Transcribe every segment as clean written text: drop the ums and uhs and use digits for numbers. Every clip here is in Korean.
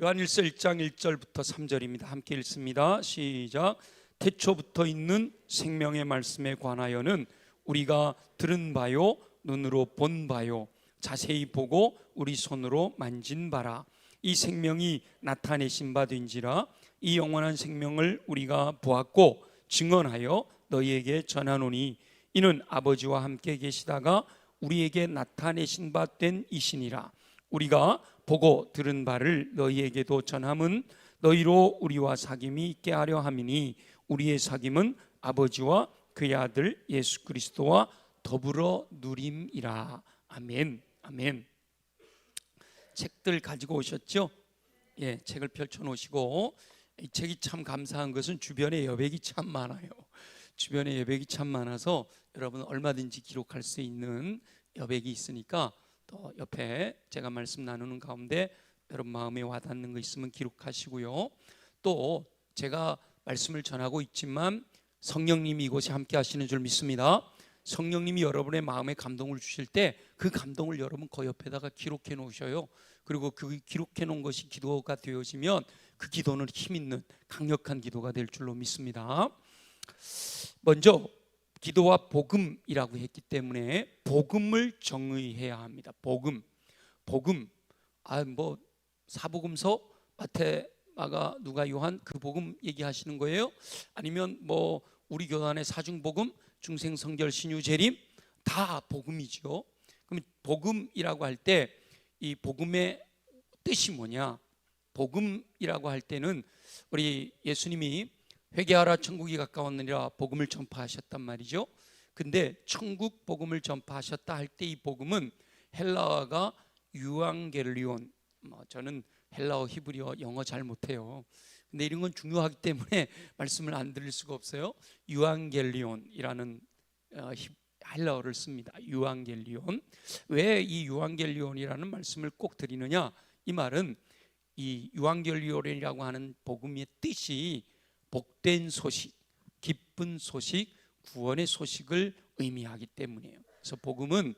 요한일서 1장 1절부터 3절입니다. 함께 읽습니다. 시작. 태초부터 있는 생명의 말씀에 관하여는 우리가 들은 바요 눈으로 본 바요 자세히 보고 우리 손으로 만진 바라. 이 생명이 나타내신 바 된지라. 이 영원한 생명을 우리가 보았고 증언하여 너희에게 전하노니 이는 아버지와 함께 계시다가 우리에게 나타내신 바 된 이시니라. 우리가 보고 들은 바를 너희에게도 전함은 너희로 우리와 사귐이 있게 하려 함이니 우리의 사귐은 아버지와 그의 아들 예수 그리스도와 더불어 누림이라. 아멘. 아멘. 책들 가지고 오셨죠? 예, 책을 펼쳐 놓으시고, 이 책이 참 감사한 것은 주변에 여백이 참 많아요. 주변에 여백이 참 많아서 여러분 얼마든지 기록할 수 있는 여백이 있으니까 또 옆에 제가 말씀 나누는 가운데 여러분 마음에 와닿는 거 있으면 기록하시고요. 또 제가 말씀을 전하고 있지만 성령님이 이곳에 함께 하시는 줄 믿습니다. 성령님이 여러분의 마음에 감동을 주실 때 그 감동을 여러분 그 옆에다가 기록해 놓으셔요. 그리고 그 기록해 놓은 것이 기도가 되어지면 그 기도는 힘 있는 강력한 기도가 될 줄로 믿습니다. 먼저 기도와 복음이라고 했기 때문에 복음을 정의해야 합니다. 복음. 뭐 사복음서 마태, 마가, 누가, 요한 그 복음 얘기하시는 거예요? 아니면 뭐 우리 교단의 사중복음, 중생성결, 신유재림 다 복음이죠. 그럼 복음이라고 할 때 이 복음의 뜻이 뭐냐? 복음이라고 할 때는 우리 예수님이 회개하라 천국이 가까웠느니라 복음을 전파하셨단 말이죠. 근데 천국 복음을 전파하셨다 할 때 이 복음은 헬라어가 유앙겔리온, 저는 헬라어, 히브리어, 영어 잘 못해요. 근데 이런 건 중요하기 때문에 말씀을 안 드릴 수가 없어요. 유앙겔리온이라는 헬라어를 씁니다. 유앙겔리온. 왜 이 유앙겔리온이라는 말씀을 꼭 드리느냐? 이 말은 이 유앙겔리온이라고 하는 복음의 뜻이 복된 소식, 기쁜 소식, 구원의 소식을 의미하기 때문이에요. 그래서 복음은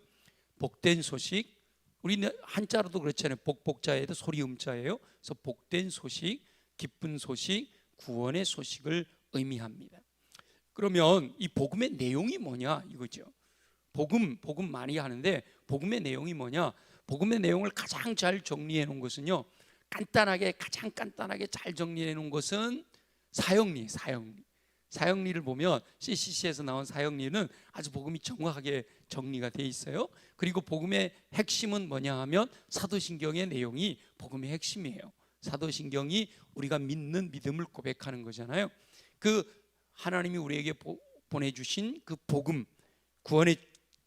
복된 소식, 우리 한자로도 그렇잖아요. 복자에도 소리 음자예요. 그래서 복된 소식, 기쁜 소식, 구원의 소식을 의미합니다. 그러면 이 복음의 내용이 뭐냐 이거죠. 복음 많이 하는데 복음의 내용이 뭐냐? 복음의 내용을 가장 잘 정리해 놓은 것은요, 가장 간단하게 잘 정리해 놓은 것은 사형리를 보면 CCC에서 나온 사형리는 아주 복음이 정확하게 정리가 돼 있어요. 그리고 복음의 핵심은 뭐냐 하면 사도신경의 내용이 복음의 핵심이에요. 사도신경이 우리가 믿는 믿음을 고백하는 거잖아요. 그 하나님이 우리에게 보내주신 그 복음, 구원의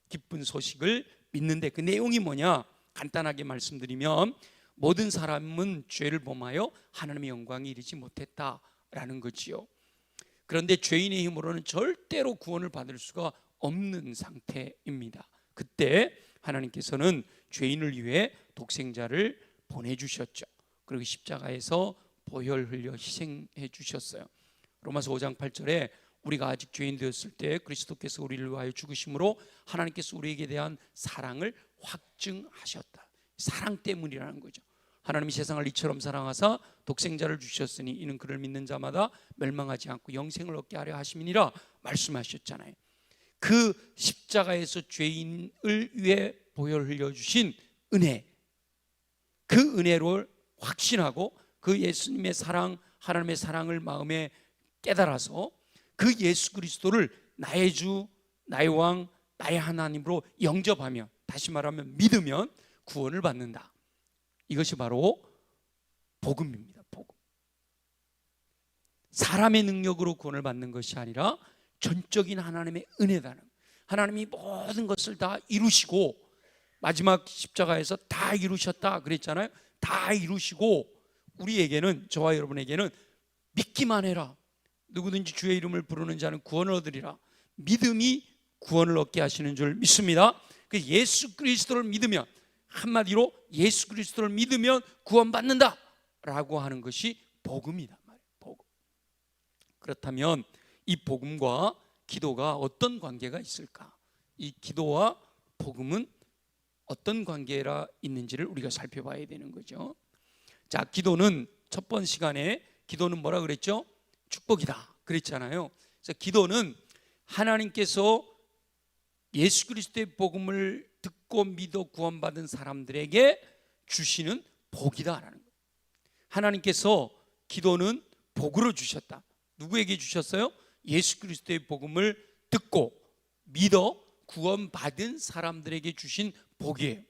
기쁜 소식을 믿는데 그 내용이 뭐냐? 간단하게 말씀드리면 모든 사람은 죄를 범하여 하나님의 영광에 이르지 못했다라는 거지요. 그런데 죄인의 힘으로는 절대로 구원을 받을 수가 없는 상태입니다. 그때 하나님께서는 죄인을 위해 독생자를 보내주셨죠. 그리고 십자가에서 보혈 흘려 희생해 주셨어요. 로마서 5장 8절에 우리가 아직 죄인 되었을 때 그리스도께서 우리를 위하여 죽으심으로 하나님께서 우리에게 대한 사랑을 확증하셨다. 사랑 때문이라는 거죠. 하나님이 세상을 이처럼 사랑하사 독생자를 주셨으니 이는 그를 믿는 자마다 멸망하지 않고 영생을 얻게 하려 하심이니라 말씀하셨잖아요. 그 십자가에서 죄인을 위해 보혈 흘려주신 은혜, 그 은혜를 확신하고 그 예수님의 사랑, 하나님의 사랑을 마음에 깨달아서 그 예수 그리스도를 나의 주, 나의 왕, 나의 하나님으로 영접하면, 다시 말하면 믿으면 구원을 받는다. 이것이 바로 복음입니다. 복음. 사람의 능력으로 구원을 받는 것이 아니라 전적인 하나님의 은혜다는, 하나님이 모든 것을 다 이루시고 마지막 십자가에서 다 이루셨다 그랬잖아요. 다 이루시고 우리에게는, 저와 여러분에게는 믿기만 해라, 누구든지 주의 이름을 부르는 자는 구원을 얻으리라, 믿음이 구원을 얻게 하시는 줄 믿습니다. 그 예수 그리스도를 믿으면, 한마디로 예수 그리스도를 믿으면 구원받는다 라고 하는 것이 복음이다 말이에요. 복음. 그렇다면 이 복음과 기도가 어떤 관계가 있을까? 이 기도와 복음은 어떤 관계가 있는지를 우리가 살펴봐야 되는 거죠. 자, 기도는 첫 번 시간에 기도는 뭐라 그랬죠? 축복이다 그랬잖아요. 그래서 기도는 하나님께서 예수 그리스도의 복음을 듣고 믿어 구원받은 사람들에게 주시는 복이다라는 거예요. 하나님께서 기도는 복으로 주셨다. 누구에게 주셨어요? 예수 그리스도의 복음을 듣고 믿어 구원받은 사람들에게 주신 복이에요.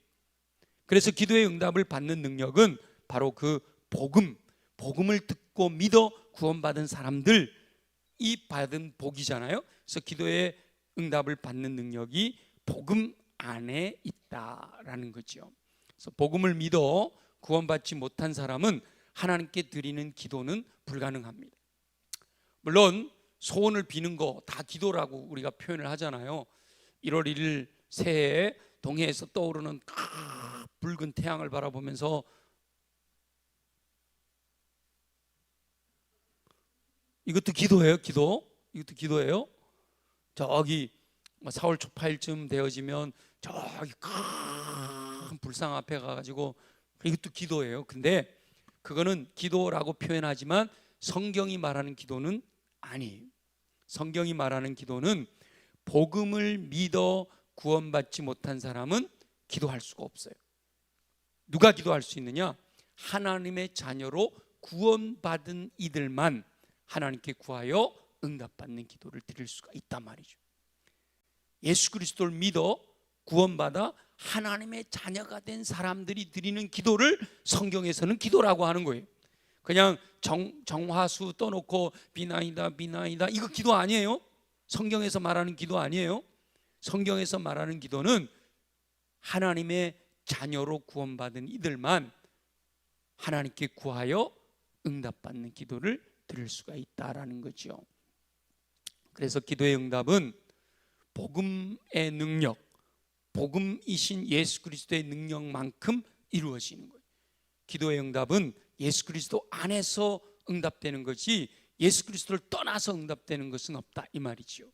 그래서 기도의 응답을 받는 능력은 바로 그 복음을 듣고 믿어 구원받은 사람들이 받은 복이잖아요. 그래서 기도의 응답을 받는 능력이 복음 안에 있다라는 거죠. 그래서 복음을 믿어 구원받지 못한 사람은 하나님께 드리는 기도는 불가능합니다. 물론 소원을 비는 거 다 기도라고 우리가 표현을 하잖아요. 1월 1일 새해에 동해에서 떠오르는 붉은 태양을 바라보면서 이것도 기도예요. 이것도 기도예요. 저기 4월 초파일쯤 되어지면 저기 큰 불상 앞에 가가지고 이것도 기도예요. 근데 그거는 기도라고 표현하지만 성경이 말하는 기도는 아니에요. 성경이 말하는 기도는 복음을 믿어 구원받지 못한 사람은 기도할 수가 없어요. 누가 기도할 수 있느냐? 하나님의 자녀로 구원받은 이들만 하나님께 구하여 응답받는 기도를 드릴 수가 있단 말이죠. 예수 그리스도를 믿어 구원받아 하나님의 자녀가 된 사람들이 드리는 기도를 성경에서는 기도라고 하는 거예요. 그냥 정화수 떠놓고 비나이다 이거 기도 아니에요. 성경에서 말하는 기도 아니에요. 성경에서 말하는 기도는 하나님의 자녀로 구원받은 이들만 하나님께 구하여 응답받는 기도를 드릴 수가 있다라는 거죠. 그래서 기도의 응답은 복음의 능력, 복음이신 예수 그리스도의 능력만큼 이루어지는 거예요. 기도의 응답은 예수 그리스도 안에서 응답되는 것이 예수 그리스도를 떠나서 응답되는 것은 없다 이 말이죠.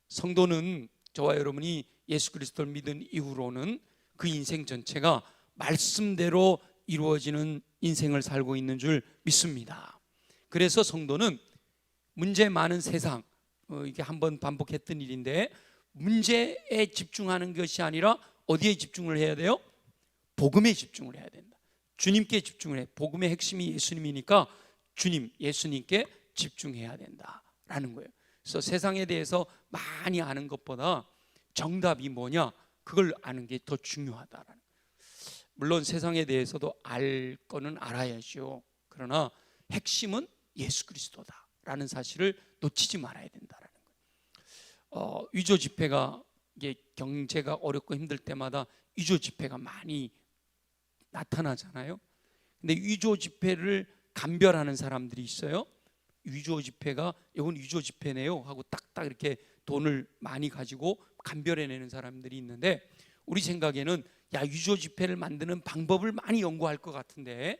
성도는 저와 여러분이 예수 그리스도를 믿은 이후로는 그 인생 전체가 말씀대로 이루어지는 인생을 살고 있는 줄 믿습니다. 그래서 성도는 문제 많은 세상, 이게 한번 반복했던 일인데, 문제에 집중하는 것이 아니라 어디에 집중을 해야 돼요? 복음에 집중을 해야 된다. 주님께 집중을 해. 복음의 핵심이 예수님이니까 주님, 예수님께 집중해야 된다라는 거예요. 그래서 세상에 대해서 많이 아는 것보다 정답이 뭐냐, 그걸 아는 게 더 중요하다라는. 물론 세상에 대해서도 알 거는 알아야죠. 그러나 핵심은 예수 그리스도다라는 사실을 놓치지 말아야 된다라는 거예요. 위조 지폐가, 이게 경제가 어렵고 힘들 때마다 위조 지폐가 많이 나타나잖아요. 근데 위조 지폐를 감별하는 사람들이 있어요. 위조 지폐가 이건 위조 지폐네요 하고 딱딱 이렇게 돈을 많이 가지고 감별해내는 사람들이 있는데, 우리 생각에는 야, 위조 지폐를 만드는 방법을 많이 연구할 것 같은데,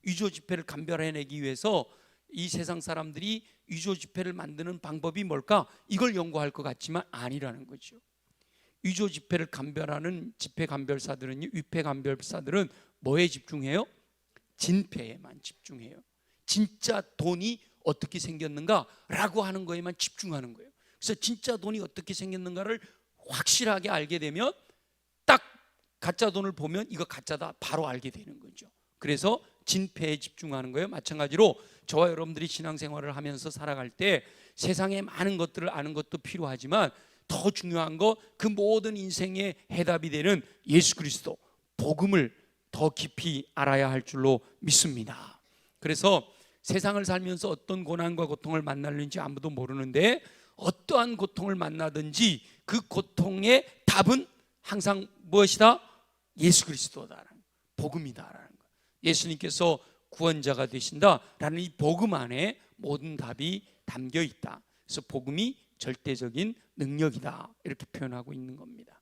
위조 지폐를 감별해내기 위해서 이 세상 사람들이 위조 지폐를 만드는 방법이 뭘까? 이걸 연구할 것 같지만 아니라는 거죠. 위조 지폐를 감별하는 지폐 감별사들은요, 위폐 감별사들은 뭐에 집중해요? 진폐에만 집중해요. 진짜 돈이 어떻게 생겼는가라고 하는 거에만 집중하는 거예요. 그래서 진짜 돈이 어떻게 생겼는가를 확실하게 알게 되면 딱 가짜 돈을 보면 이거 가짜다 바로 알게 되는 거죠. 그래서 진폐에 집중하는 거예요. 마찬가지로 저와 여러분들이 신앙생활을 하면서 살아갈 때 세상의 많은 것들을 아는 것도 필요하지만 더 중요한 거, 그 모든 인생의 해답이 되는 예수 그리스도 복음을 더 깊이 알아야 할 줄로 믿습니다. 그래서 세상을 살면서 어떤 고난과 고통을 만나는지 아무도 모르는데, 어떠한 고통을 만나든지 그 고통의 답은 항상 무엇이다? 예수 그리스도다라는, 복음이다라는 거. 예수님께서 구원자가 되신다라는 이 복음 안에 모든 답이 담겨 있다. 그래서 복음이 절대적인 능력이다, 이렇게 표현하고 있는 겁니다.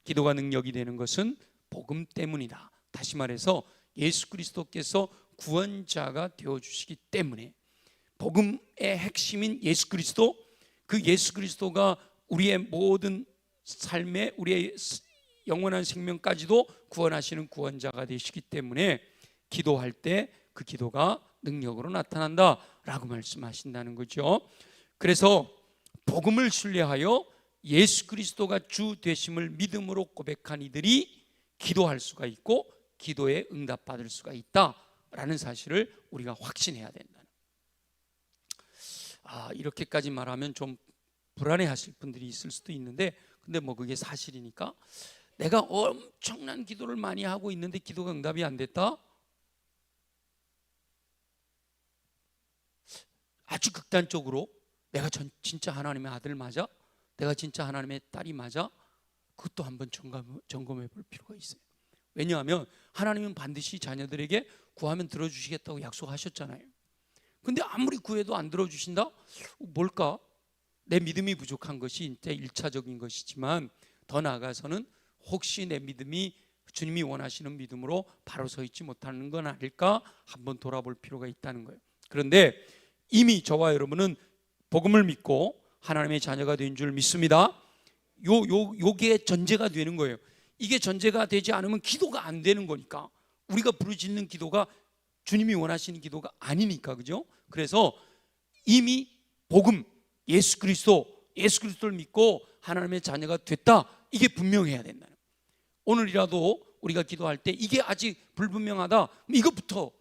기도가 능력이 되는 것은 복음 때문이다. 다시 말해서 예수 그리스도께서 구원자가 되어주시기 때문에, 복음의 핵심인 예수 그리스도, 그 예수 그리스도가 우리의 모든 삶에, 우리의 영원한 생명까지도 구원하시는 구원자가 되시기 때문에 기도할 때 그 기도가 능력으로 나타난다라고 말씀하신다는 거죠. 그래서 복음을 신뢰하여 예수 그리스도가 주 되심을 믿음으로 고백한 이들이 기도할 수가 있고 기도에 응답받을 수가 있다라는 사실을 우리가 확신해야 된다는. 이렇게까지 말하면 좀 불안해하실 분들이 있을 수도 있는데, 근데 뭐 그게 사실이니까. 내가 엄청난 기도를 많이 하고 있는데 기도가 응답이 안 됐다? 아주 극단적으로 내가 진짜 하나님의 아들 맞아? 내가 진짜 하나님의 딸이 맞아? 그것도 한번 점검해 볼 필요가 있어요. 왜냐하면 하나님은 반드시 자녀들에게 구하면 들어주시겠다고 약속하셨잖아요. 근데 아무리 구해도 안 들어주신다? 뭘까? 내 믿음이 부족한 것이 이제 1차적인 것이지만, 더 나아가서는 혹시 내 믿음이 주님이 원하시는 믿음으로 바로 서 있지 못하는 건 아닐까 한번 돌아볼 필요가 있다는 거예요. 그런데 이미 저와 여러분은 복음을 믿고 하나님의 자녀가 된 줄 믿습니다. 요게 전제가 되는 거예요. 이게 전제가 되지 않으면 기도가 안 되는 거니까, 우리가 부르짖는 기도가 주님이 원하시는 기도가 아니니까, 그죠? 그래서 이미 복음, 예수 그리스도를 믿고 하나님의 자녀가 됐다, 이게 분명해야 된다는 거예요. 오늘이라도 우리가 기도할 때 이게 아직 불분명하다, 이것부터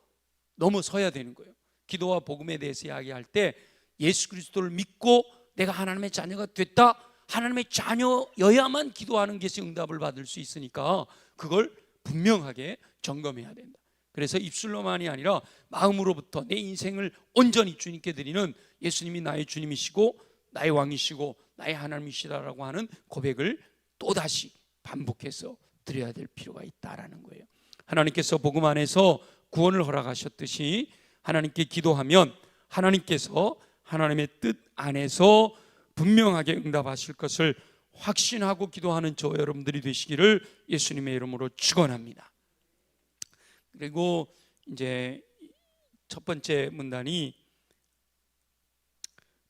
넘어서야 되는 거예요. 기도와 복음에 대해서 이야기할 때 예수 그리스도를 믿고 내가 하나님의 자녀가 됐다, 하나님의 자녀여야만 기도하는 것이 응답을 받을 수 있으니까 그걸 분명하게 점검해야 된다. 그래서 입술로만이 아니라 마음으로부터 내 인생을 온전히 주님께 드리는, 예수님이 나의 주님이시고 나의 왕이시고 나의 하나님이시라고 하는 고백을 또다시 반복해서 드려야 될 필요가 있다라는 거예요. 하나님께서 복음 안에서 구원을 허락하셨듯이 하나님께 기도하면 하나님께서 하나님의 뜻 안에서 분명하게 응답하실 것을 확신하고 기도하는 저 여러분들이 되시기를 예수님의 이름으로 축원합니다. 그리고 이제 첫 번째 문단이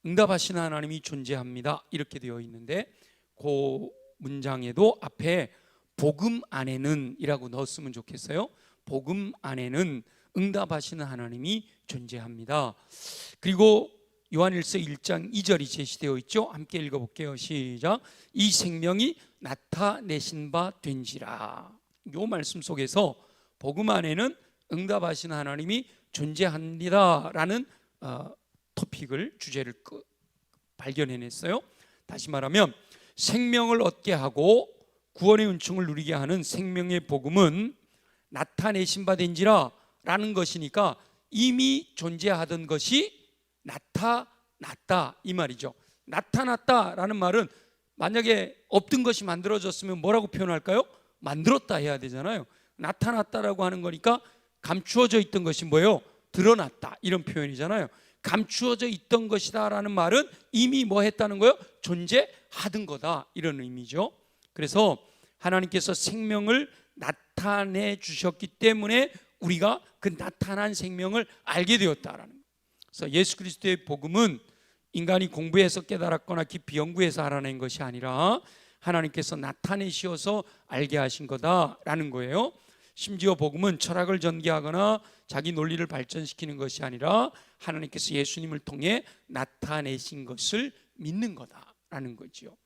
응답하시는 하나님이 존재합니다 이렇게 되어 있는데, 그 문장에도 앞에 복음 안에는 이라고 넣었으면 좋겠어요. 복음 안에는 응답하시는 하나님이 존재합니다. 그리고 요한일서 1장 2절이 제시되어 있죠. 함께 읽어볼게요. 시작. 이 생명이 나타내신 바 된지라. 요 말씀 속에서 복음 안에는 응답하시는 하나님이 존재합니다라는 토픽을, 주제를 발견해냈어요. 다시 말하면 생명을 얻게 하고 구원의 은총을 누리게 하는 생명의 복음은 나타내신 바 된지라 라는 것이니까 이미 존재하던 것이 나타났다 이 말이죠. 나타났다라는 말은 만약에 없던 것이 만들어졌으면 뭐라고 표현할까요? 만들었다 해야 되잖아요. 나타났다라고 하는 거니까 감추어져 있던 것이 뭐예요? 드러났다, 이런 표현이잖아요. 감추어져 있던 것이다 라는 말은 이미 뭐 했다는 거예요? 존재하던 거다, 이런 의미죠. 그래서 하나님께서 생명을 나타내 주셨기 때문에 우리가 그 나타난 생명을 알게 되었다라는 거예요. 그래서 예수 그리스도의 복음은 인간이 공부해서 깨달았거나 깊이 연구해서 알아낸 것이 아니라 하나님께서 나타내시어서 알게 하신 거다라는 거예요. 심지어 복음은 철학을 전개하거나 자기 논리를 발전시키는 것이 아니라 하나님께서 예수님을 통해 나타내신 것을 믿는 거다라는 거죠.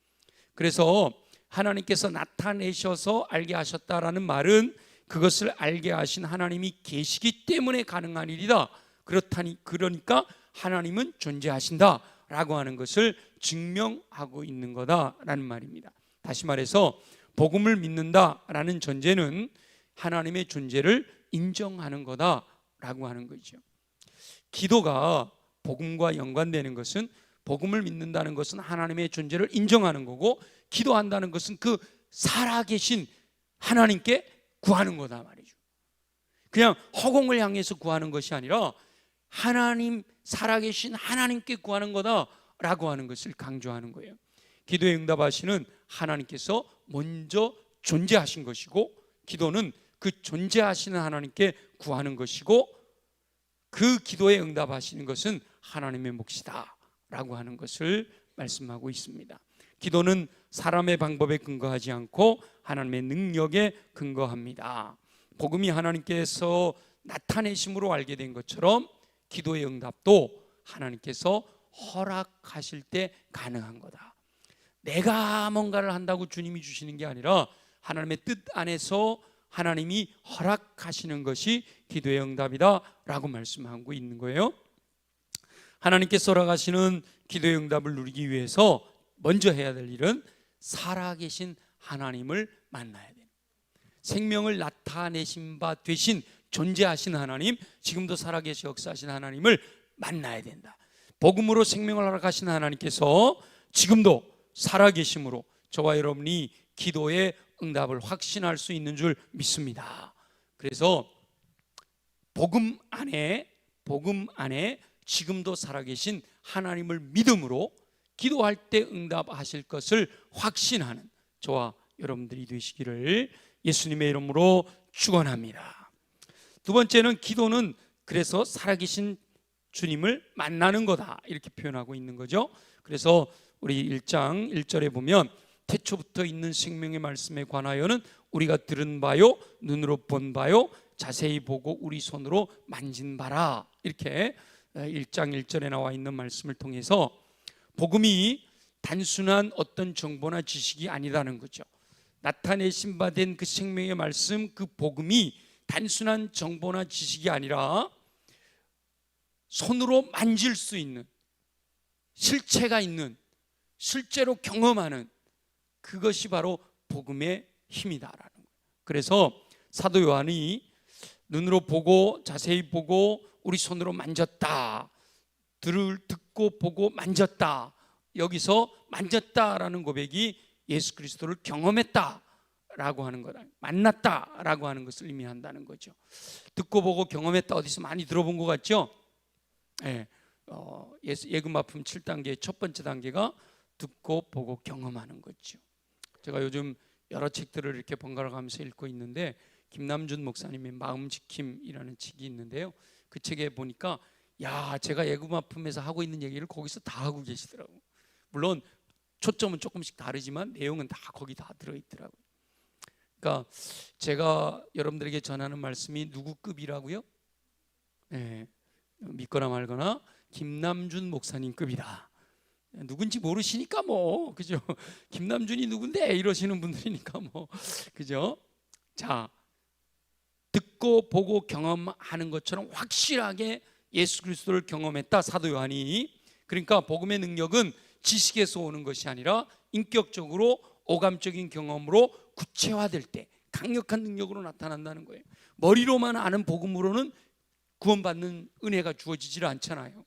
그래서 하나님께서 나타내셔서 알게 하셨다라는 말은 그것을 알게 하신 하나님이 계시기 때문에 가능한 일이다. 그러니까 하나님은 존재하신다라고 하는 것을 증명하고 있는 거다라는 말입니다. 다시 말해서 복음을 믿는다라는 전제는 하나님의 존재를 인정하는 거다라고 하는 거죠. 기도가 복음과 연관되는 것은, 복음을 믿는다는 것은 하나님의 존재를 인정하는 거고, 기도한다는 것은 그 살아계신 하나님께 구하는 거다 말이죠. 그냥 허공을 향해서 구하는 것이 아니라 하나님, 살아계신 하나님께 구하는 거다라고 하는 것을 강조하는 거예요. 기도에 응답하시는 하나님께서 먼저 존재하신 것이고, 기도는 그 존재하시는 하나님께 구하는 것이고, 그 기도에 응답하시는 것은 하나님의 몫이다 라고 하는 것을 말씀하고 있습니다. 기도는 사람의 방법에 근거하지 않고 하나님의 능력에 근거합니다. 복음이 하나님께서 나타내심으로 알게 된 것처럼 기도의 응답도 하나님께서 허락하실 때 가능한 거다. 내가 뭔가를 한다고 주님이 주시는 게 아니라 하나님의 뜻 안에서 하나님이 허락하시는 것이 기도의 응답이다 라고 말씀하고 있는 거예요. 하나님께서 허락하시는 기도의 응답을 누리기 위해서 먼저 해야 될 일은 살아계신 하나님을 만나야 돼요. 생명을 나타내신 바 되신 존재하신 하나님, 지금도 살아계시 역사하신 하나님을 만나야 된다. 복음으로 생명을 허락하신 하나님께서 지금도 살아계심으로 저와 여러분이 기도의 응답을 확신할 수 있는 줄 믿습니다. 그래서 복음 안에 지금도 살아계신 하나님을 믿음으로 기도할 때 응답하실 것을 확신하는 저와 여러분들이 되시기를 예수님의 이름으로 축원합니다. 두 번째는 기도는 그래서 살아계신 주님을 만나는 거다 이렇게 표현하고 있는 거죠. 그래서 우리 1장 1절에 보면 태초부터 있는 생명의 말씀에 관하여는 우리가 들은 바요 눈으로 본 바요 자세히 보고 우리 손으로 만진 바라, 이렇게 1장 1절에 나와 있는 말씀을 통해서 복음이 단순한 어떤 정보나 지식이 아니라는 거죠. 나타내신 바 된 그 생명의 말씀, 그 복음이 단순한 정보나 지식이 아니라 손으로 만질 수 있는, 실체가 있는, 실제로 경험하는 그것이 바로 복음의 힘이다라는 거예요. 그래서 사도 요한이 눈으로 보고 자세히 보고 우리 손으로 만졌다, 듣고 보고 만졌다, 여기서 만졌다라는 고백이 예수 그리스도를 경험했다라고 하는 거다, 만났다라고 하는 것을 의미한다는 거죠. 듣고 보고 경험했다, 어디서 많이 들어본 것 같죠? 예금하품 7단계의 첫 번째 단계가 듣고 보고 경험하는 거죠. 제가 요즘 여러 책들을 이렇게 번갈아 가면서 읽고 있는데 김남준 목사님의 마음지킴이라는 책이 있는데요, 그 책에 보니까 제가 예금하품에서 하고 있는 얘기를 거기서 다 하고 계시더라고요. 물론 초점은 조금씩 다르지만 내용은 다 거기 다 들어있더라고요. 그러니까 제가 여러분들에게 전하는 말씀이 누구 급이라고요? 믿거나 말거나 김남준 목사님 급이다. 누군지 모르시니까 뭐, 그죠? 김남준이 누군데 이러시는 분들이니까 뭐, 그죠? 자, 듣고 보고 경험하는 것처럼 확실하게 예수 그리스도를 경험했다, 사도 요한이. 그러니까 복음의 능력은 지식에서 오는 것이 아니라 인격적으로 오감적인 경험으로 구체화될 때 강력한 능력으로 나타난다는 거예요. 머리로만 아는 복음으로는 구원받는 은혜가 주어지질 않잖아요.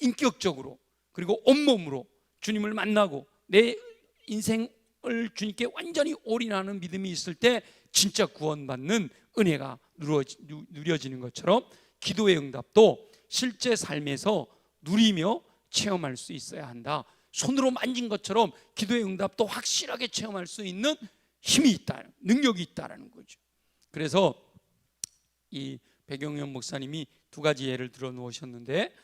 인격적으로, 그리고 온몸으로 주님을 만나고 내 인생을 주님께 완전히 올인하는 믿음이 있을 때 진짜 구원받는 은혜가 누려지는 것처럼 기도의 응답도 실제 삶에서 누리며 체험할 수 있어야 한다. 손으로 만진 것처럼 기도의 응답도 확실하게 체험할 수 있는 힘이 있다, 능력이 있다라는 거죠. 그래서 이 백영현 목사님이 두 가지 예를 들어 놓으셨는데,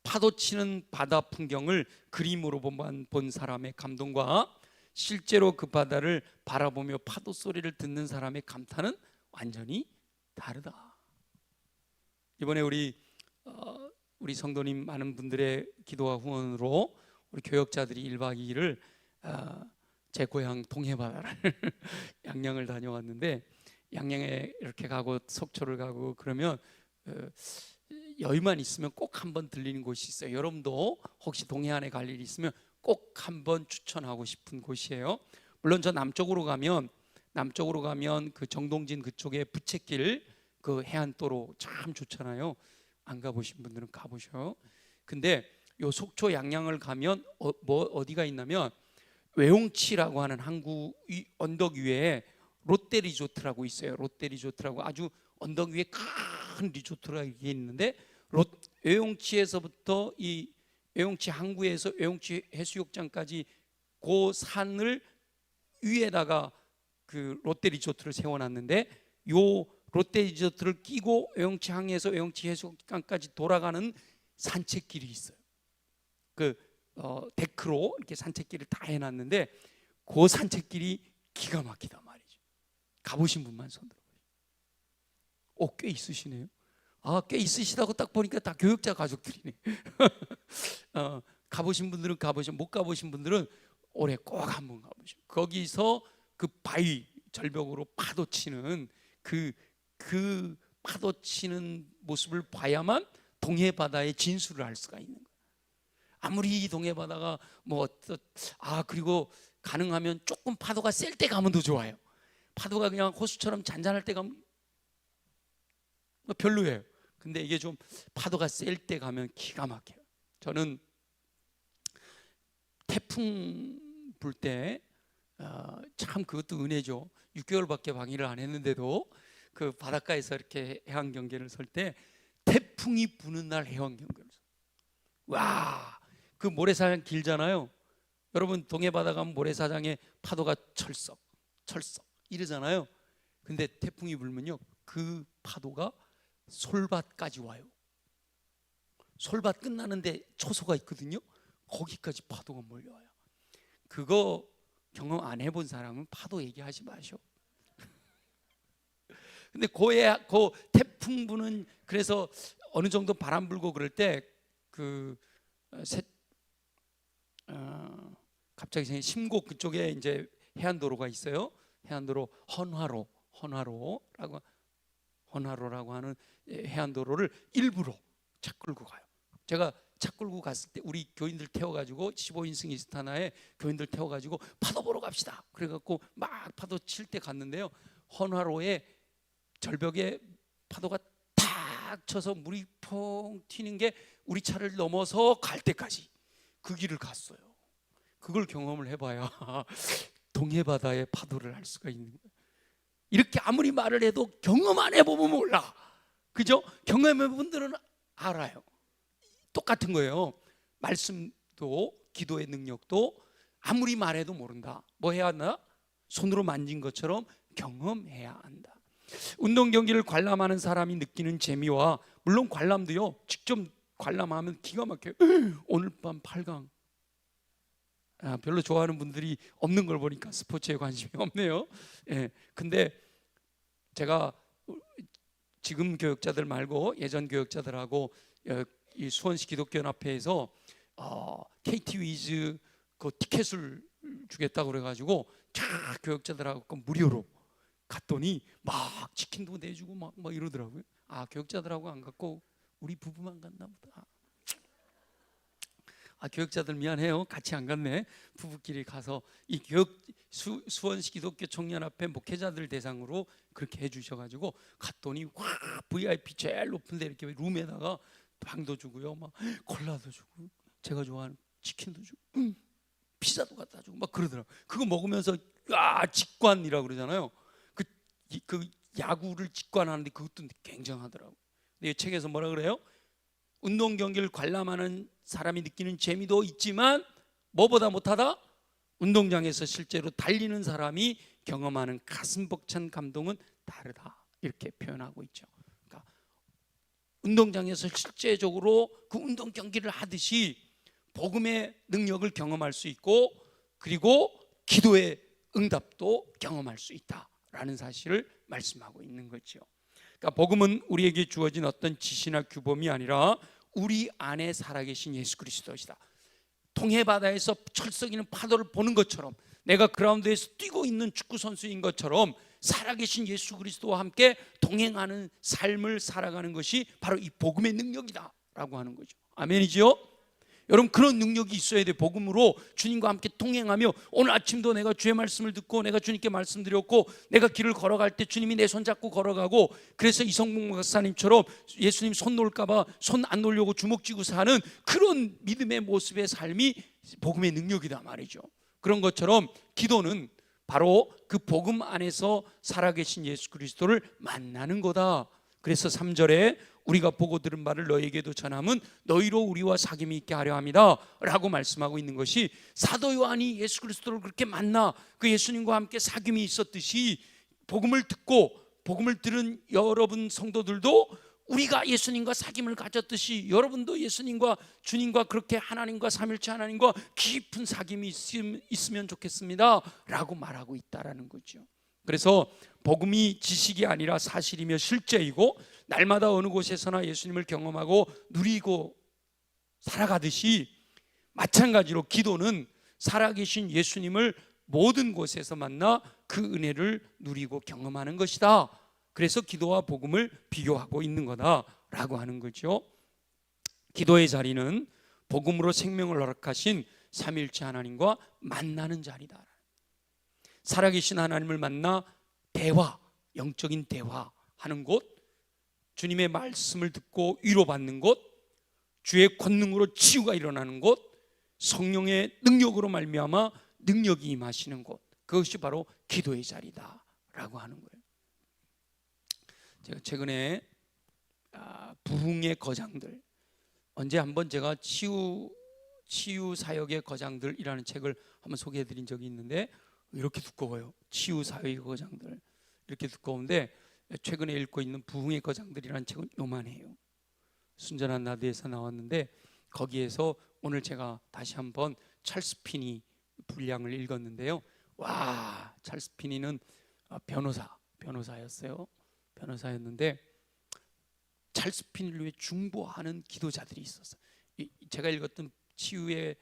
파도치는 바다 풍경을 그림으로 본 사람의 감동과 실제로 그 바다를 바라보며 파도 소리를 듣는 사람의 감탄은 완전히 다르다. 이번에 우리 성도님 많은 분들의 기도와 후원으로 우리 교역자들이 1박 2일을 제 고향 동해바다를 양양을 다녀왔는데, 양양에 이렇게 가고 속초를 가고 그러면 여유만 있으면 꼭 한번 들리는 곳이 있어요. 여러분도 혹시 동해안에 갈 일이 있으면 꼭 한번 추천하고 싶은 곳이에요. 물론 저 남쪽으로 가면 그 정동진 그쪽에 부채길 그 해안도로 참 좋잖아요. 안 가보신 분들은 가보셔요. 근데 요 속초 양양을 가면 어디가 있냐면 외홍치라고 하는 항구 언덕 위에 롯데 리조트라고 있어요. 롯데 리조트라고 아주 언덕 위에 큰 리조트가 있는데, 외홍치에서부터 이 외홍치 항구에서 외홍치 해수욕장까지 그 산을 위에다가 그 롯데 리조트를 세워놨는데, 요 롯데 리조트를 끼고 외홍치 항에서 외홍치 해수욕장까지 돌아가는 산책길이 있어요. 데크로 이렇게 산책길을 다 해놨는데 그 산책길이 기가 막히단 말이죠. 가보신 분만 손 들어보세요. 꽤 있으시네요. 꽤 있으시다고 딱 보니까 다 교역자 가족들이네. 가보신 분들은 가보신, 못 가보신 분들은 올해 꼭 한번 가보시고, 거기서 그 바위 절벽으로 파도 치는 그 파도 치는 모습을 봐야만 동해 바다의 진수를 알 수가 있는 거예요. 아무리 동해 바다가 그리고 가능하면 조금 파도가 셀 때 가면 더 좋아요. 파도가 그냥 호수처럼 잔잔할 때 가면 별로예요. 근데 이게 좀 파도가 셀 때 가면 기가 막혀요. 저는 태풍 불 때 참 그것도 은혜죠. 6개월밖에 방일을 안 했는데도 그 바닷가에서 이렇게 해안 경계를 설 때 태풍이 부는 날 해안 경계를 와, 그 모래사장 길잖아요. 여러분 동해 바다 가면 모래사장에 파도가 철썩 이러잖아요. 근데 태풍이 불면요, 그 파도가 솔밭까지 와요. 솔밭 끝나는데 초소가 있거든요. 거기까지 파도가 몰려와요. 그거 경험 안 해본 사람은 파도 얘기하지 마셔. 근데 그 태풍 부는, 그래서 어느 정도 바람 불고 그럴 때 갑자기 생긴 심곡 그쪽에 이제 해안도로가 있어요. 해안도로 헌화로라고 하는 해안도로를 일부러 차 끌고 가요. 제가 차 끌고 갔을 때 우리 교인들 태워가지고 15인승 이스타나에 교인들 태워가지고 파도 보러 갑시다. 그래갖고 막 파도 칠 때 갔는데요, 헌화로에 절벽에 파도가 탁 쳐서 물이 퐁 튀는 게 우리 차를 넘어서 갈 때까지 그 길을 갔어요. 그걸 경험을 해봐야 동해 바다의 파도를 알 수가 있는 거예요. 이렇게 아무리 말을 해도 경험 안 해보면 몰라. 그죠? 경험해본 분들은 알아요. 똑같은 거예요. 말씀도 기도의 능력도 아무리 말해도 모른다. 뭐 해야 한다? 손으로 만진 것처럼 경험해야 한다. 운동 경기를 관람하는 사람이 느끼는 재미와, 물론 관람도요, 직접 관람하면 기가 막혀요. 오늘 밤 8강. 별로 좋아하는 분들이 없는 걸 보니까 스포츠에 관심이 없네요. 근데 제가 지금 교역자들 말고 예전 교역자들하고 이 수원시 기독교연합회에서 KT 위즈 그 티켓을 주겠다고 그래가지고 쫙 교역자들하고 무료로 갔더니 막 치킨도 내주고 막 이러더라고요. 교역자들하고 안 갔고 우리 부부만 갔나 보다. 교역자들 미안해요. 같이 안 갔네. 부부끼리 가서 이 수원시 기독교 청년합회 목회자들 대상으로 그렇게 해주셔가지고 갔더니 와, VIP 제일 높은데 이렇게 룸에다가 방도 주고요, 막 콜라도 주고, 제가 좋아하는 치킨도 주고, 피자도 갖다 주고 막 그러더라고요. 그거 먹으면서 직관이라고 그러잖아요. 그 야구를 직관하는데 그것도 굉장하더라고요. 근데 이 책에서 뭐라 그래요? 운동 경기를 관람하는 사람이 느끼는 재미도 있지만 뭐보다 못하다? 운동장에서 실제로 달리는 사람이 경험하는 가슴 벅찬 감동은 다르다, 이렇게 표현하고 있죠. 그러니까 운동장에서 실제적으로 그 운동 경기를 하듯이 복음의 능력을 경험할 수 있고, 그리고 기도의 응답도 경험할 수 있다라는 사실을 말씀하고 있는 거죠. 그러니까 복음은 우리에게 주어진 어떤 지시나 규범이 아니라 우리 안에 살아계신 예수 그리스도이시다. 동해 바다에서 철썩이는 파도를 보는 것처럼, 내가 그라운드에서 뛰고 있는 축구 선수인 것처럼 살아계신 예수 그리스도와 함께 동행하는 삶을 살아가는 것이 바로 이 복음의 능력이다라고 하는 거죠. 아멘이지요? 여러분, 그런 능력이 있어야 돼. 복음으로 주님과 함께 동행하며, 오늘 아침도 내가 주의 말씀을 듣고 내가 주님께 말씀드렸고, 내가 길을 걸어갈 때 주님이 내 손 잡고 걸어가고, 그래서 이성봉 박사님처럼 예수님 손 놓을까 봐 손 안 놓으려고 주먹 쥐고 사는 그런 믿음의 모습의 삶이 복음의 능력이다 말이죠. 그런 것처럼 기도는 바로 그 복음 안에서 살아계신 예수 그리스도를 만나는 거다. 그래서 3절에 우리가 보고 들은 바를 너희에게도 전함은 너희로 우리와 사귐이 있게 하려 함이다 라고 말씀하고 있는 것이, 사도 요한이 예수 그리스도를 그렇게 만나 그 예수님과 함께 사귐이 있었듯이, 복음을 듣고 복음을 들은 여러분 성도들도 우리가 예수님과 사귐을 가졌듯이 여러분도 예수님과 주님과 그렇게 하나님과 삼일체 하나님과 깊은 사귐이 있으면 좋겠습니다 라고 말하고 있다라는 거죠. 그래서 복음이 지식이 아니라 사실이며 실제이고, 날마다 어느 곳에서나 예수님을 경험하고 누리고 살아가듯이 마찬가지로 기도는 살아계신 예수님을 모든 곳에서 만나 그 은혜를 누리고 경험하는 것이다. 그래서 기도와 복음을 비교하고 있는 거다라고 하는 거죠. 기도의 자리는 복음으로 생명을 허락하신 삼위일체 하나님과 만나는 자리다. 살아계신 하나님을 만나 대화, 영적인 대화하는 곳, 주님의 말씀을 듣고 위로받는 곳, 주의 권능으로 치유가 일어나는 곳, 성령의 능력으로 말미암아 능력이 임하시는 곳, 그것이 바로 기도의 자리다라고 하는 거예요. 제가 최근에 부흥의 거장들, 언제 한번 제가 치유 사역의 거장들이라는 책을 한번 소개해드린 적이 있는데 이렇게 두꺼워요. 치유 사역의 거장들 이렇게 두꺼운데 최근에 읽고 있는 부흥의 거장들이라는 책은 요만해요. 순전한 나드에서 나왔는데 거기에서 오늘 제가 다시 한번 찰스 피니 분량을 읽었는데요. 와, 찰스 피니는 변호사였어요. 변호사였는데 찰스 피니를 위해 중보하는 기도자들이 있었어요. 제가 읽었던 치유의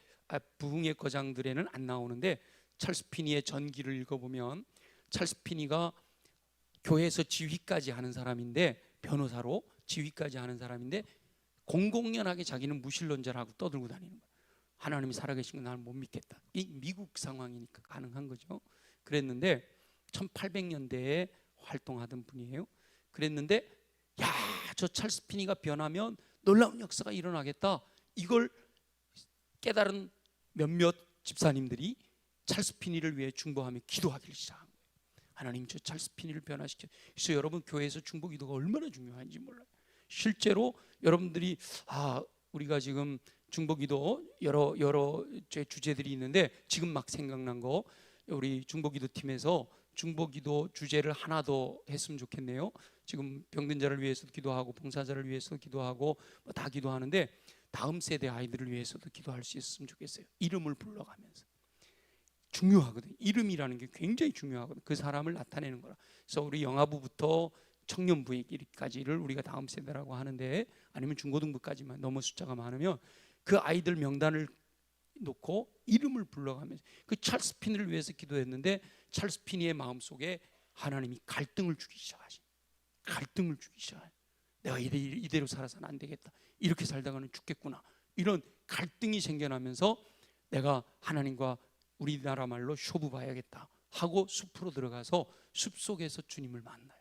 부흥의 거장들에는 안 나오는데 찰스 피니의 전기를 읽어보면 찰스 피니가 교회에서 지휘까지 하는 사람인데, 변호사로 지휘까지 하는 사람인데 공공연하게 자기는 무신론자라고 떠들고 다니는 거예요. 하나님이 살아계신 건 나는 못 믿겠다. 이 미국 상황이니까 가능한 거죠. 그랬는데 1800년대에 활동하던 분이에요. 그랬는데 저 찰스 피니가 변하면 놀라운 역사가 일어나겠다. 이걸 깨달은 몇몇 집사님들이 찰스 피니를 위해 중보하며 기도하기를 시작한 거예요. 하나님, 저 찰스 피니를 변화시켜. 그래서 여러분, 교회에서 중보 기도가 얼마나 중요한지 몰라요. 실제로 여러분들이 우리가 지금 중보 기도 여러 주제들이 있는데 지금 막 생각난 거, 우리 중보 기도 팀에서 중보 기도 주제를 하나 더 했으면 좋겠네요. 지금 병든 자를 위해서도 기도하고 봉사자를 위해서도 기도하고 다 기도하는데 다음 세대 아이들을 위해서도 기도할 수 있었으면 좋겠어요. 이름을 불러가면서. 중요하거든요. 이름이라는 게 굉장히 중요하거든요. 그 사람을 나타내는 거라. 그래서 우리 영아부부터 청년부까지를 우리가 다음 세대라고 하는데, 아니면 중고등부까지만 너무 숫자가 많으면 그 아이들 명단을 놓고 이름을 불러가면서 그 찰스 피니를 위해서 기도했는데 찰스 피니의 마음속에 하나님이 갈등을 주기 시작하신. 갈등을 주기 시작해. 내가 이대로 살아서는 안 되겠다. 이렇게 살다가는 죽겠구나. 이런 갈등이 생겨나면서 내가 하나님과 우리나라 말로 쇼부 봐야겠다 하고 숲으로 들어가서 숲속에서 주님을 만나요.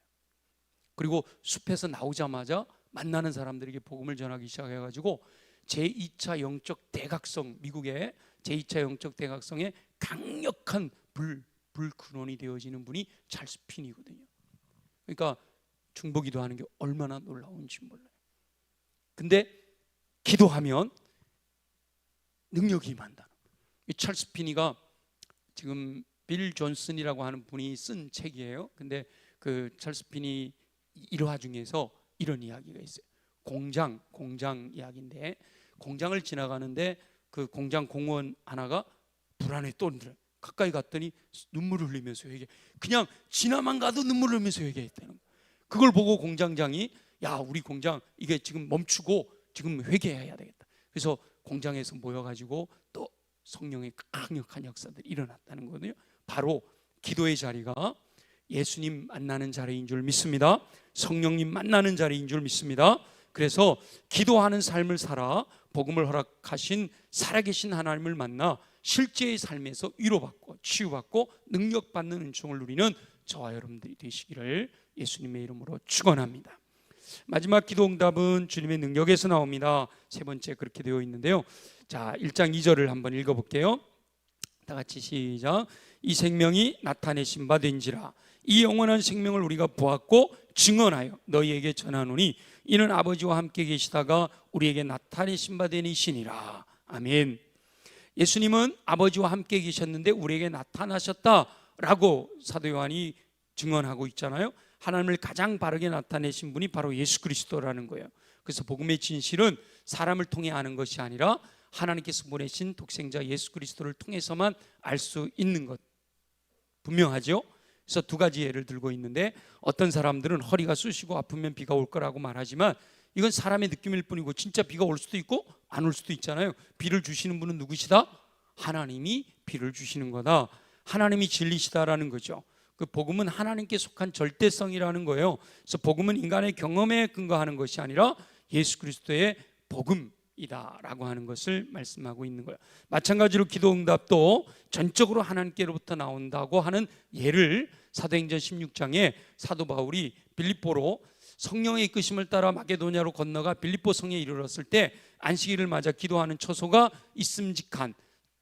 그리고 숲에서 나오자마자 만나는 사람들에게 복음을 전하기 시작해가지고 제2차 영적 대각성, 미국의 제2차 영적 대각성의 강력한 불근원이 되어지는 분이 찰스 피니거든요. 그러니까 중보기도 하는 게 얼마나 놀라운지 몰라요. 근데 기도하면 능력이 임한다. 이 찰스 피니가 지금 빌 존슨이라고 하는 분이 쓴 책이에요. 근데 그 찰스 피니 일화 중에서 이런 이야기가 있어요. 공장 이야기인데, 공장을 지나가는데 그 공장 공무원 하나가 불안에 떨어져. 가까이 갔더니 눈물을 흘리면서 그냥 지나만 가도 눈물을 흘리면서 회개했다는 거예요. 그걸 보고 공장장이 우리 공장 이게 지금 멈추고 지금 회개해야 되겠다. 그래서 공장에서 모여가지고 또 성령의 강력한 역사들이 일어났다는 거거든요. 바로 기도의 자리가 예수님 만나는 자리인 줄 믿습니다. 성령님 만나는 자리인 줄 믿습니다. 그래서 기도하는 삶을 살아 복음을 허락하신 살아계신 하나님을 만나 실제의 삶에서 위로받고 치유받고 능력받는 은총을 누리는 저와 여러분들이 되시기를 예수님의 이름으로 축원합니다. 마지막 기도 응답은 주님의 능력에서 나옵니다. 세 번째 그렇게 되어 있는데요. 자, 1장 2절을 한번 읽어볼게요. 다 같이 시작. 이 생명이 나타내신 바 된지라. 이 영원한 생명을 우리가 보았고 증언하여 너희에게 전하노니 이는 아버지와 함께 계시다가 우리에게 나타내신 바 된 이시니라. 아멘. 예수님은 아버지와 함께 계셨는데 우리에게 나타나셨다라고 사도 요한이 증언하고 있잖아요. 하나님을 가장 바르게 나타내신 분이 바로 예수 그리스도라는 거예요. 그래서 복음의 진실은 사람을 통해 아는 것이 아니라 하나님께서 보내신 독생자 예수 그리스도를 통해서만 알 수 있는 것 분명하죠. 그래서 두 가지 예를 들고 있는데, 어떤 사람들은 허리가 쑤시고 아프면 비가 올 거라고 말하지만 이건 사람의 느낌일 뿐이고 진짜 비가 올 수도 있고 안 올 수도 있잖아요. 비를 주시는 분은 누구시다? 하나님이 비를 주시는 거다. 하나님이 진리시다라는 거죠. 그 복음은 하나님께 속한 절대성이라는 거예요. 그래서 복음은 인간의 경험에 근거하는 것이 아니라 예수 그리스도의 복음이다라고 하는 것을 말씀하고 있는 거예요. 마찬가지로 기도응답도 전적으로 하나님께로부터 나온다고 하는 예를 사도행전 16장에 사도 바울이 빌립보로 성령의 이끄심을 따라 마게도냐로 건너가 빌립보 성에 이르렀을 때 안식일을 맞아 기도하는 처소가 있음직한,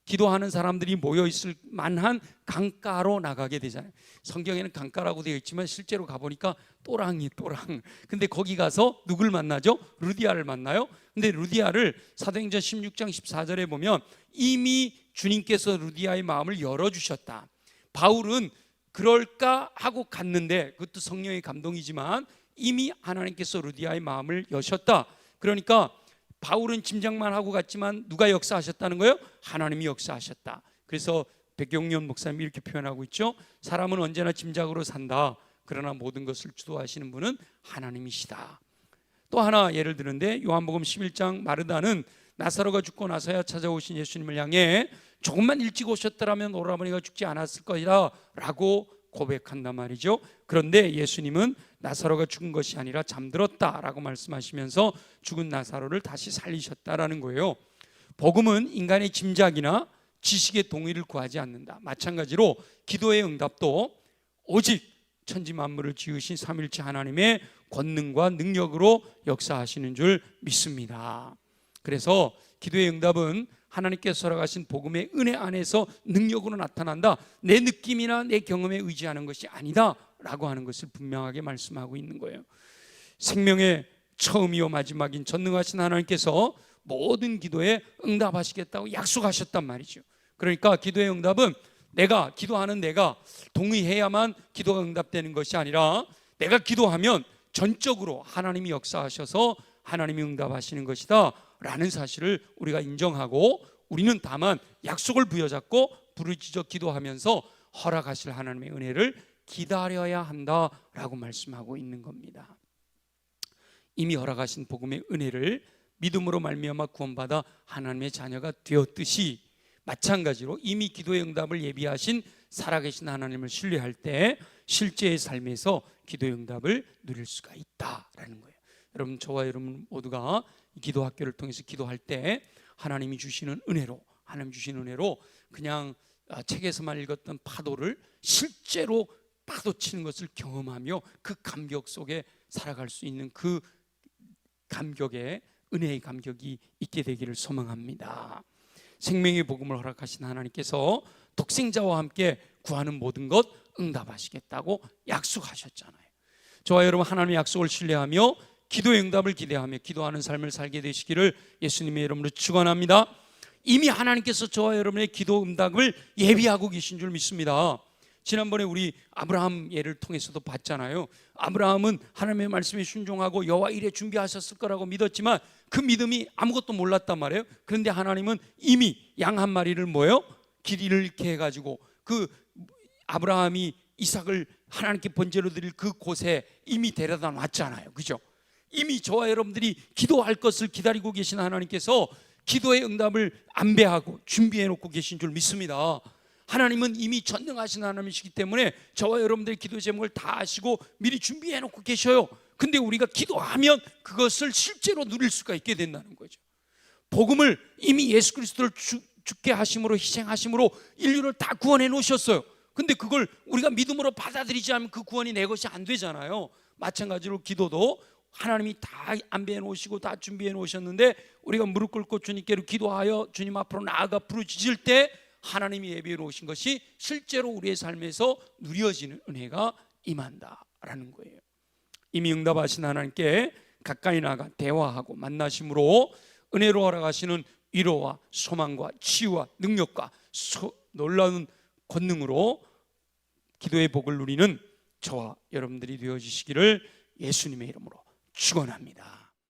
기도하는 사람들이 모여 있을 만한 강가로 나가게 되잖아요. 성경에는 강가라고 되어 있지만 실제로 가보니까 또랑이 또랑. 근데 거기 가서 누굴 만나죠? 루디아를 만나요. 근데 루디아를 사도행전 16장 14절에 보면 이미 주님께서 루디아의 마음을 열어주셨다. 바울은 그럴까 하고 갔는데, 그것도 성령의 감동이지만 이미 하나님께서 루디아의 마음을 여셨다. 그러니까 바울은 짐작만 하고 갔지만 누가 역사하셨다는 거예요? 하나님이 역사하셨다. 그래서 백용련 목사님이 이렇게 표현하고 있죠. 사람은 언제나 짐작으로 산다. 그러나 모든 것을 주도하시는 분은 하나님이시다. 또 하나 예를 드는데, 요한복음 11장 마르다는 나사로가 죽고 나서야 찾아오신 예수님을 향해 조금만 일찍 오셨더라면 오라버니가 죽지 않았을 것이다 라고 고백한단 말이죠. 그런데 예수님은 나사로가 죽은 것이 아니라 잠들었다라고 말씀하시면서 죽은 나사로를 다시 살리셨다라는 거예요. 복음은 인간의 짐작이나 지식의 동의를 구하지 않는다. 마찬가지로 기도의 응답도 오직 천지 만물을 지으신 삼위일체 하나님의 권능과 능력으로 역사하시는 줄 믿습니다. 그래서 기도의 응답은 하나님께서 허락하신 복음의 은혜 안에서 능력으로 나타난다. 내 느낌이나 내 경험에 의지하는 것이 아니다 라고 하는 것을 분명하게 말씀하고 있는 거예요. 생명의 처음이요 마지막인 전능하신 하나님께서 모든 기도에 응답하시겠다고 약속하셨단 말이죠. 그러니까 기도의 응답은 내가 기도하는 내가 동의해야만 기도가 응답되는 것이 아니라 내가 기도하면 전적으로 하나님이 역사하셔서 하나님이 응답하시는 것이다 라는 사실을 우리가 인정하고, 우리는 다만 약속을 부여잡고 부르짖어 기도하면서 허락하실 하나님의 은혜를 기다려야 한다라고 말씀하고 있는 겁니다. 이미 허락하신 복음의 은혜를 믿음으로 말미암아 구원받아 하나님의 자녀가 되었듯이, 마찬가지로 이미 기도의 응답을 예비하신 살아계신 하나님을 신뢰할 때 실제의 삶에서 기도의 응답을 누릴 수가 있다라는 거예요. 여러분, 저와 여러분 모두가 기도 학교를 통해서 기도할 때 하나님이 주시는 은혜로, 하나님 주시는 은혜로 그냥 책에서만 읽었던 파도를 실제로 파도 치는 것을 경험하며 그 감격 속에 살아갈 수 있는 그 감격에, 은혜의 감격이 있게 되기를 소망합니다. 생명의 복음을 허락하신 하나님께서 독생자와 함께 구하는 모든 것 응답하시겠다고 약속하셨잖아요. 저와 여러분, 하나님의 약속을 신뢰하며 기도의 응답을 기대하며 기도하는 삶을 살게 되시기를 예수님의 이름으로 축원합니다. 이미 하나님께서 저와 여러분의 기도 응답을 예비하고 계신 줄 믿습니다. 지난번에 우리 아브라함 예를 통해서도 봤잖아요. 아브라함은 하나님의 말씀에 순종하고 여호와 일에 준비하셨을 거라고 믿었지만 그 믿음이 아무것도 몰랐단 말이에요. 그런데 하나님은 이미 양 한 마리를 뭐예요? 길이를 이렇게 해가지고 그 아브라함이 이삭을 하나님께 번제로 드릴 그 곳에 이미 데려다 놨잖아요. 그죠? 이미 저와 여러분들이 기도할 것을 기다리고 계신 하나님께서 기도의 응답을 안배하고 준비해 놓고 계신 줄 믿습니다. 하나님은 이미 전능하신 하나님이시기 때문에 저와 여러분들의 기도 제목을 다 아시고 미리 준비해 놓고 계셔요. 근데 우리가 기도하면 그것을 실제로 누릴 수가 있게 된다는 거죠. 복음을 이미 예수 그리스도를 죽게 하심으로, 희생하심으로 인류를 다 구원해 놓으셨어요. 근데 그걸 우리가 믿음으로 받아들이지 않으면 그 구원이 내 것이 안 되잖아요. 마찬가지로 기도도 하나님이 다 안배해 놓으시고 다 준비해 놓으셨는데 우리가 무릎 꿇고 주님께로 기도하여 주님 앞으로 나아가 부르짖을 때 하나님이 예비해 놓으신 것이 실제로 우리의 삶에서 누려지는 은혜가 임한다라는 거예요. 이미 응답하신 하나님께 가까이 나가 대화하고 만나심으로 은혜로 허락하시는 위로와 소망과 치유와 능력과 놀라운 권능으로 기도의 복을 누리는 저와 여러분들이 되어주시기를 예수님의 이름으로 축원합니다.